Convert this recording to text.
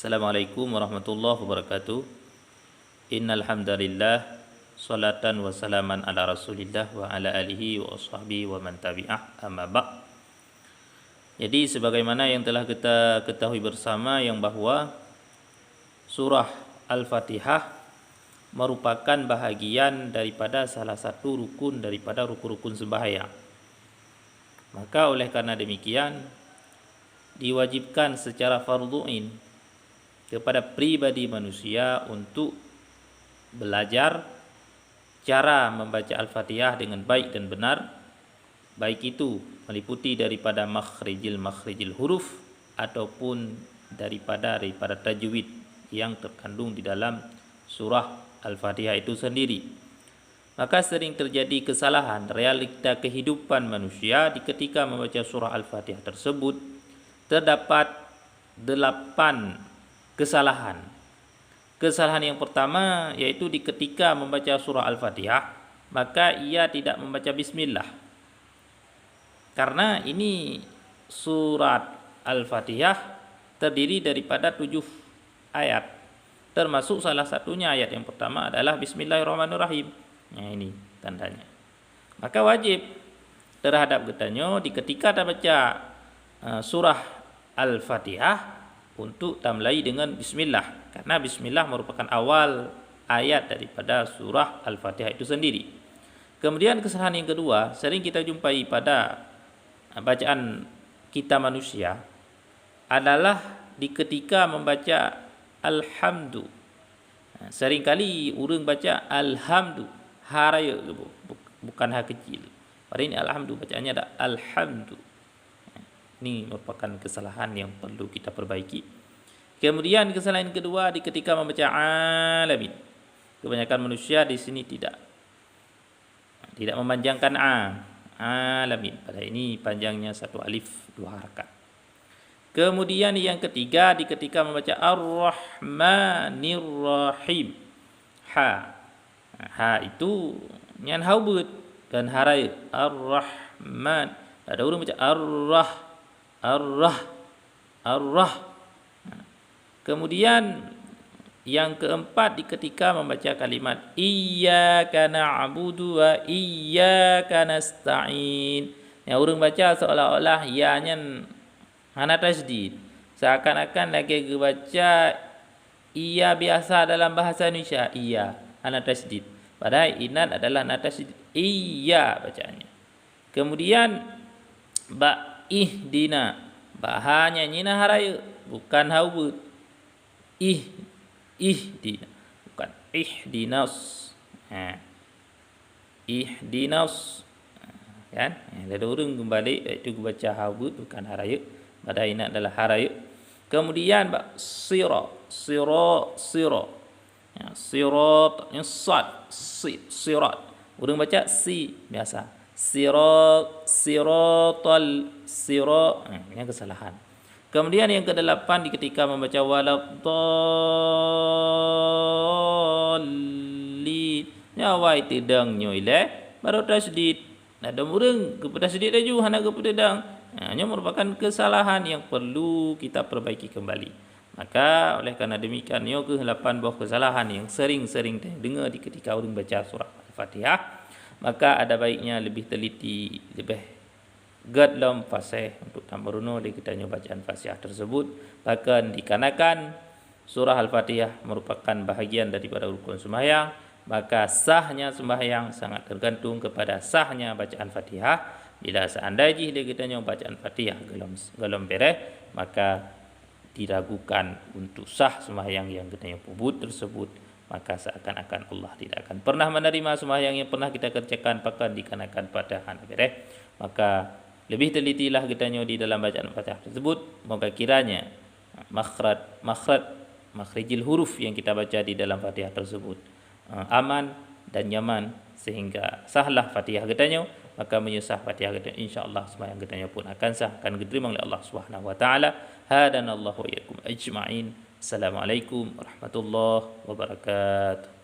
Assalamualaikum warahmatullahi wabarakatuh. Innal hamdalillah salatan wa salaman ala Rasulillah wa ala alihi wa ashabihi wa man tabi'ah amma ba'. Jadi sebagaimana yang telah kita ketahui bersama yang bahwa surah Al-Fatihah merupakan bahagian daripada salah satu rukun daripada rukun-rukun sembahyang. Maka oleh karena demikian diwajibkan secara fardhu ain kepada pribadi manusia untuk belajar cara membaca Al-Fatihah dengan baik dan benar, baik itu meliputi daripada makhrijil huruf ataupun daripada tajwid yang terkandung di dalam surah Al-Fatihah itu sendiri. Maka sering terjadi kesalahan realita kehidupan manusia di ketika membaca surah Al-Fatihah tersebut. Terdapat 8 kesalahan. Kesalahan yang pertama yaitu di ketika membaca surah Al-Fatihah, maka ia tidak membaca bismillah. Karena ini surat Al-Fatihah terdiri daripada 7 ayat. Termasuk salah satunya ayat yang pertama adalah Bismillahirrahmanirrahim. Nah, ini tandanya. Maka wajib terhadap kitanya di ketika kita baca surah Al-Fatihah untuk tamlai dengan bismillah, karena bismillah merupakan awal ayat daripada surah Al-Fatihah itu sendiri. Kemudian kesalahan yang kedua sering kita jumpai pada bacaan kita manusia adalah di ketika membaca alhamdu. Seringkali orang baca alhamdu haraya bukan ha kecil. Pada ini alhamdu bacaannya ada alhamdu. Ini merupakan kesalahan yang perlu kita perbaiki. Kemudian kesalahan kedua di ketika membaca alamin. Kebanyakan manusia di sini tidak memanjangkan alamin. Pada ini panjangnya 1 alif 2 harakat. Kemudian yang ketiga di ketika membaca ar-rahmanir rahim. Ha itu nyan haubut dan harai ar-rahman. Ada orang baca ar-rah. Kemudian yang keempat di ketika membaca kalimat iyyaka na'budu wa iyyaka nasta'in. Yang orang baca seolah-olah ya-nya hana tasdid. Seakan-akan lagi baca iya biasa dalam bahasa Indonesia, iya hana tasdid. Padahal inan adalah hana tasdid. Iya bacaannya. Kemudian ba ihdina, bahanya nyina haraya bukan haubut. Ihdina bukan ihdinas. Ihdinas kan? Lalu orang kembali itu baca haubut bukan haraya, padahal ini adalah haraya. Kemudian sirat. Siratnya sirat. Orang baca si biasa. Siratal. Ini kesalahan. Kemudian yang ke-8 di ketika membaca waladhdallin. Nyawa itu dang nyoile baru tasdid. Ada orang kepada tasdid aju hana kepada dang. Ini merupakan kesalahan yang perlu kita perbaiki kembali. Maka oleh karena demikian yo ke-8 buah kesalahan yang sering-sering dengar di ketika orang baca surah Al-Fatihah. Maka ada baiknya lebih teliti, lebih dalam fasih untuk tambaruno di kitanya bacaan Fatihah tersebut. Bahkan dikarenakan surah Al-Fatihah merupakan bahagian daripada rukun sembahyang, maka sahnya sembahyang sangat tergantung kepada sahnya bacaan Fatihah. Bila seandainya di kitanya bacaan Fatihah gelom beres, maka diragukan untuk sah sembahyang yang kitanya pubut tersebut. Maka seakan-akan Allah tidak akan pernah menerima sembahyang yang pernah kita kerjakan bahkan dikarenakan pada hanabereh. Maka lebih telitilah kitanya di dalam bacaan Fatihah tersebut. Moga kiranya makhrijil huruf yang kita baca di dalam Fatihah tersebut aman dan nyaman sehingga sahlah Fatihah kitanya. Maka menyusah Fatihah kitanya, insyaallah sembahyang kitanya pun akan sah, akan diterima oleh Allah Subhanahu wa taala. Hadanallahu wa iyyakum ajma'in. Assalamualaikum warahmatullahi wabarakatuh.